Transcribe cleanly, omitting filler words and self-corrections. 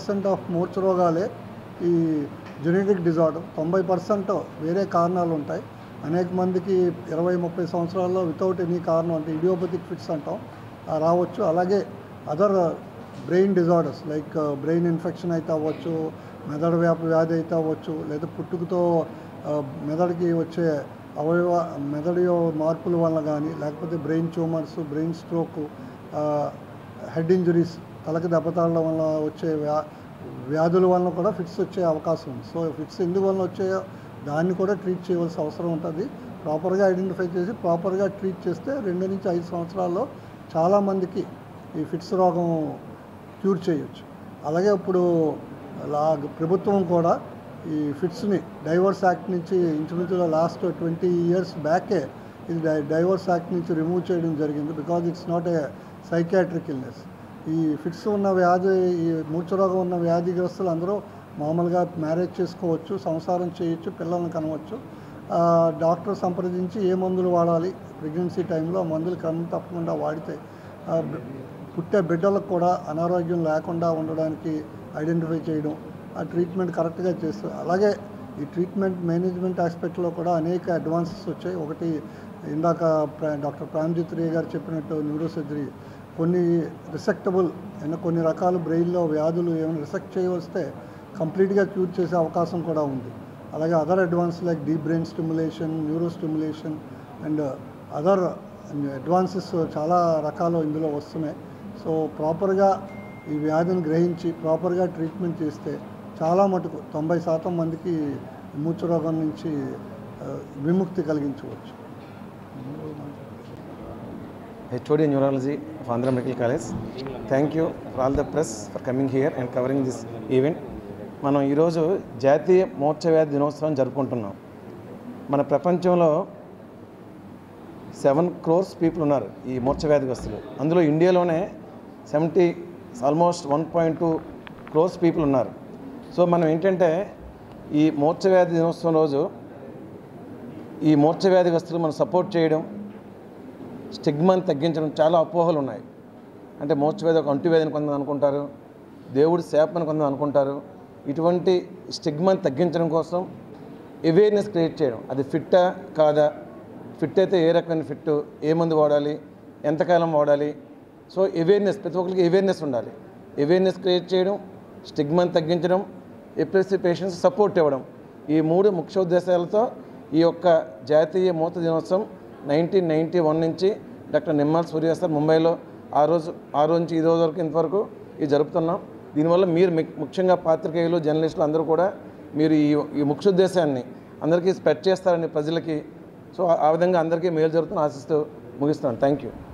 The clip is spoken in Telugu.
10% ఆఫ్ మూర్ఛ రోగాలే ఈ జెనెటిక్ డిజార్డర్. 90% వేరే కారణాలు ఉంటాయి. అనేక మందికి 20-30 సంవత్సరాల్లో వితౌట్ ఎనీ కారణం అంటే ఇడియోపతిక్ ఫిట్స్ అంటాం రావచ్చు. అలాగే other brain disorders like brain infection అయితే అవ్వచ్చు, మెదడు వ్యాధి అయితే అవ్వచ్చు, లేదా పుట్టుకతో మెదడుకి వచ్చే మెదడు మార్పుల వల్ల కానీ, లేకపోతే brain tumours, brain stroke, head injuries, తలకి దెబ్బతాడడం వల్ల వచ్చే వ్యాధుల వల్ల కూడా ఫిట్స్ వచ్చే అవకాశం ఉంది. సో ఫిట్స్ ఎందువల్ల వచ్చాయో దాన్ని కూడా ట్రీట్ చేయవలసిన అవసరం ఉంటుంది. ప్రాపర్గా ఐడెంటిఫై చేసి ప్రాపర్గా ట్రీట్ చేస్తే 2 నుంచి 5 సంవత్సరాల్లో చాలామందికి ఈ ఫిట్స్ రోగం క్యూర్ చేయొచ్చు. అలాగే ఇప్పుడు ప్రభుత్వం కూడా ఈ ఫిట్స్ని డైవర్స్ యాక్ట్ నుంచి ఇంచుమించుగా లాస్ట్ 20 years బ్యాకే ఇది డైవర్స్ యాక్ట్ నుంచి రిమూవ్ చేయడం జరిగింది. Because it's not a psychiatric illness. ఈ ఫిట్స్ ఉన్న వ్యాధి, ఈ మూర్ఛ రోగం ఉన్న వ్యాధిగ్రస్తులు అందరూ మామూలుగా మ్యారేజ్ చేసుకోవచ్చు, సంసారం చేయొచ్చు, పిల్లల్ని కనవచ్చు. డాక్టర్ సంప్రదించి ఏ మందులు వాడాలి ప్రెగ్నెన్సీ టైంలో ఆ మందులు క్రమం తప్పకుండా వాడితే పుట్టే బిడ్డలకు కూడా అనారోగ్యం లేకుండా ఉండడానికి ఐడెంటిఫై చేయడం, ఆ ట్రీట్మెంట్ కరెక్ట్గా చేస్తారు. అలాగే ఈ ట్రీట్మెంట్ మేనేజ్మెంట్ ఆస్పెక్ట్లో కూడా అనేక అడ్వాన్సెస్ వచ్చాయి. ఒకటి ఇందాక డాక్టర్ ప్రాణజిత్ రే గారు చెప్పినట్టు న్యూరోసర్జరీ, కొన్ని రిసెక్టబుల్ కొన్ని రకాల బ్రెయిన్లో వ్యాధులు ఏమైనా రిసెక్ట్ చేయవస్తే కంప్లీట్గా క్యూర్ చేసే అవకాశం కూడా ఉంది. అలాగే other advance like deep brain stimulation, neuro stimulation and other advances చాలా రకాలు ఇందులో వస్తున్నాయి. సో ప్రాపర్గా ఈ వ్యాధిని గ్రహించి ప్రాపర్గా ట్రీట్మెంట్ చేస్తే చాలా మటుకు 90% మందికి మూర్ఛ రోగం నుంచి విముక్తి కలిగించవచ్చు. HOD Neurology of Andhra Medical College. Thank you for all the press for coming here and covering this event. మనం ఈరోజు జాతీయ మూర్ఛ వ్యాధి దినోత్సవం జరుపుకుంటున్నాం. మన ప్రపంచంలో 7 crores పీపుల్ ఉన్నారు ఈ మూర్ఛ వ్యాధిగ్రస్తులు. అందులో ఇండియాలోనే ఆల్మోస్ట్ 1.2 crores పీపుల్ ఉన్నారు. సో మనం ఏంటంటే ఈ మూర్ఛ వ్యాధి దినోత్సవం రోజు ఈ మూర్ఛ వ్యాధిగ్రస్తులు మనం సపోర్ట్ చేయడం, స్టిగ్మాని తగ్గించడం. చాలా అపోహలు ఉన్నాయి. అంటే మూర్ఛ వ్యాధి ఒక అంటువ్యాధిని కొంతమంది అనుకుంటారు, దేవుడి శాపని కొంతమంది అనుకుంటారు. ఇటువంటి స్టిగ్మాని తగ్గించడం కోసం అవేర్నెస్ క్రియేట్ చేయడం, అది ఫిట్టా కాదా, ఫిట్ అయితే ఏ రకమైన ఫిట్, ఏ మందు వాడాలి, ఎంతకాలం వాడాలి. సో అవేర్నెస్, ప్రతి ఒక్కరికి అవేర్నెస్ ఉండాలి. అవేర్నెస్ క్రియేట్ చేయడం, స్టిగ్మాని తగ్గించడం, ఎపిలెప్సీ పేషెంట్స్ సపోర్ట్ ఇవ్వడం, ఈ 3 ముఖ్య ఉద్దేశాలతో ఈ యొక్క జాతీయ మూర్ఛ దినోత్సవం 1991 నుంచి డాక్టర్ నిమ్మల సూర్య సార్ ముంబైలో ఆ రోజు నుంచి ఈ రోజు వరకు ఇంతవరకు ఇది జరుపుతున్నాం. దీనివల్ల మీరు ముఖ్యంగా పాత్రికేయులు, జర్నలిస్టులు అందరూ కూడా మీరు ఈ ముఖ్య ఉద్దేశాన్ని అందరికీ స్ప్రెడ్ చేస్తారని ప్రజలకి. సో ఆ విధంగా అందరికీ మేలు జరుగుతుందని ఆశిస్తూ ముగిస్తున్నాను. Thank you.